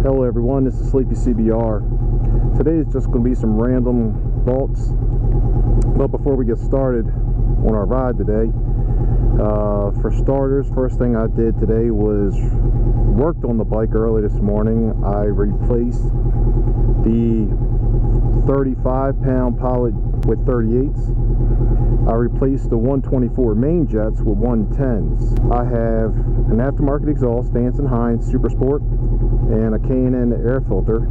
Hello everyone, this is Sleepycbr. Today is just going to be some random thoughts. But before we get started on our ride today, for starters, first thing I did today was worked on the bike early this morning. I replaced the 35-pound Pilot with 38s. I replaced the 124 main jets with 110s. I have an aftermarket exhaust, Vance & Hines Super Sport, and a K&N air filter.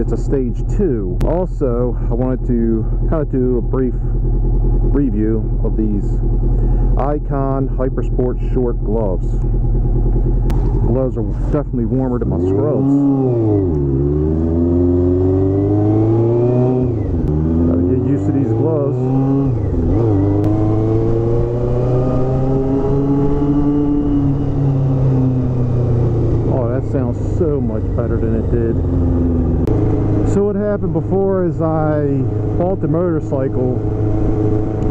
It's a stage 2. Also, I wanted to kind of do a brief review of these Icon Hypersport short gloves. Gloves are definitely warmer than my scrubs. Gotta get used to these gloves. Sounds so much better than it did. So what happened before is I bought the motorcycle,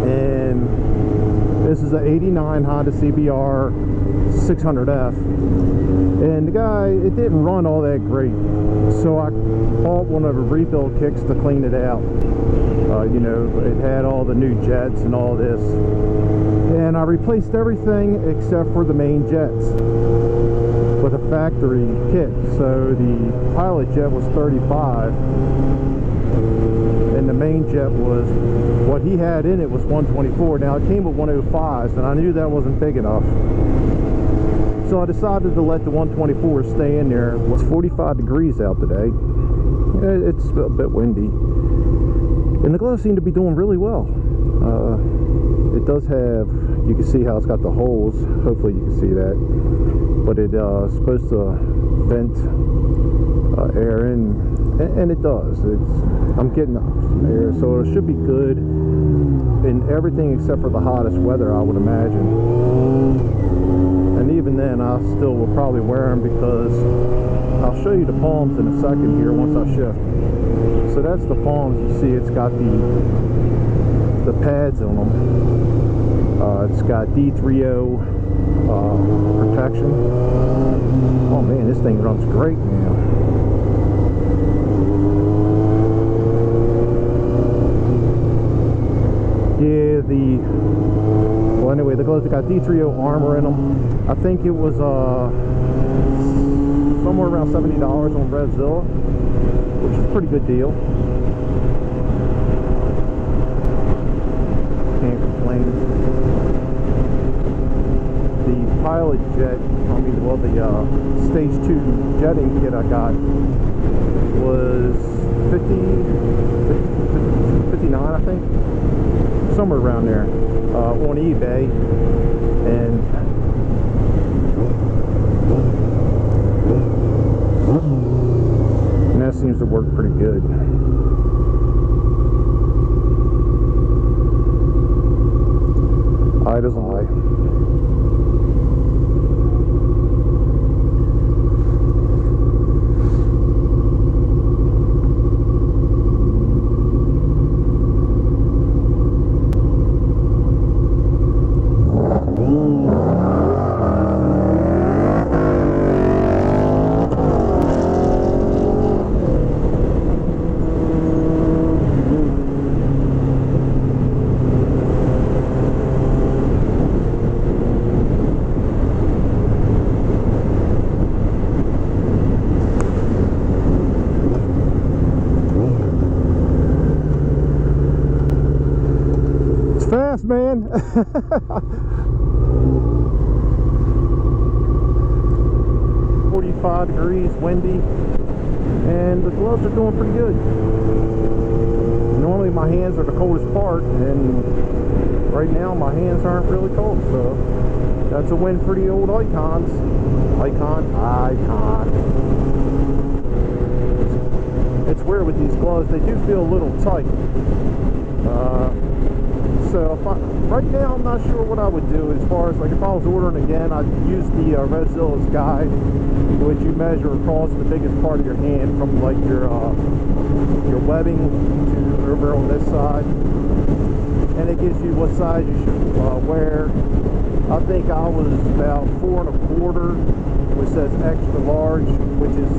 and this is an 89 Honda CBR 600F, and the guy, it didn't run all that great, so I bought one of the rebuild kits to clean it out. You know, it had all the new jets and all this, and I replaced everything except for the main jets with a factory kit. So the Pilot jet was 35 and the main jet was, what he had in it was 124. Now it came with 105s and I knew that wasn't big enough, so I decided to let the 124 stay in there. It's 45 degrees out today. It's a bit windy and the gloves seem to be doing really well. It does have, you can see how it's got the holes, hopefully you can see that, but it's supposed to vent air in, and it does. I'm getting some air, so it should be good in everything except for the hottest weather, I would imagine. And even then, I still will probably wear them, because I'll show you the palms in a second here once I shift. So that's the palms. You see it's got the pads on them. It's got D3O protection. Oh man, this thing runs great now. Yeah, well anyway, the gloves have got D3O armor in them. I think it was somewhere around $70 on Revzilla, which is a pretty good deal. Can't complain. The Pilot jet, well, the stage 2 jetting kit I got was 59, I think, somewhere around there, on eBay, and that seems to work pretty good. Eye doesn't lie. Man. 45 degrees, windy, and the gloves are doing pretty good. Normally my hands are the coldest part, and right now my hands aren't really cold, so that's a win for the old Icons. Icon. It's weird with these gloves, they do feel a little tight. So right now I'm not sure what I would do as far as, like, if I was ordering again, I'd use the Revzilla's guide, which you measure across the biggest part of your hand from like your webbing to over on this side, and it gives you what size you should wear. I think I was about 4 1/4 which says extra large, which is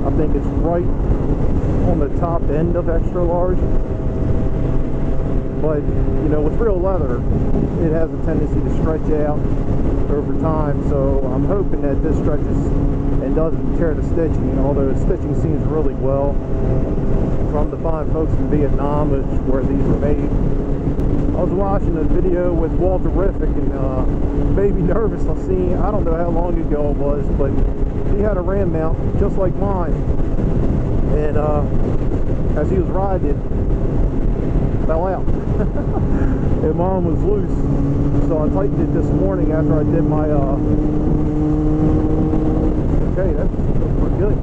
I think it's right on the top end of extra large. But you know, with real leather, it has a tendency to stretch out over time, so I'm hoping that this stretches and doesn't tear the stitching, although the stitching seems really well from the fine folks in Vietnam, where these were made. I was watching a video with Walter Riffick and made me nervous. I don't know how long ago it was, but he had a ram mount just like mine, and as he was riding it, fell out. And mine was loose, so I tightened it this morning after I did my okay, that's pretty good.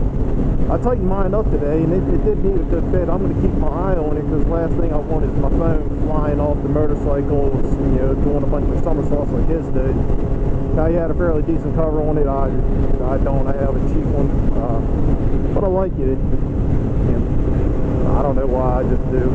I tightened mine up today, and it did need a good fit. I'm going to keep my eye on it, because the last thing I want is my phone flying off the motorcycle, you know, doing a bunch of somersaults like his did. Now, he had a fairly decent cover on it. I don't. I have a cheap one, but I like it. I don't know why, I just do.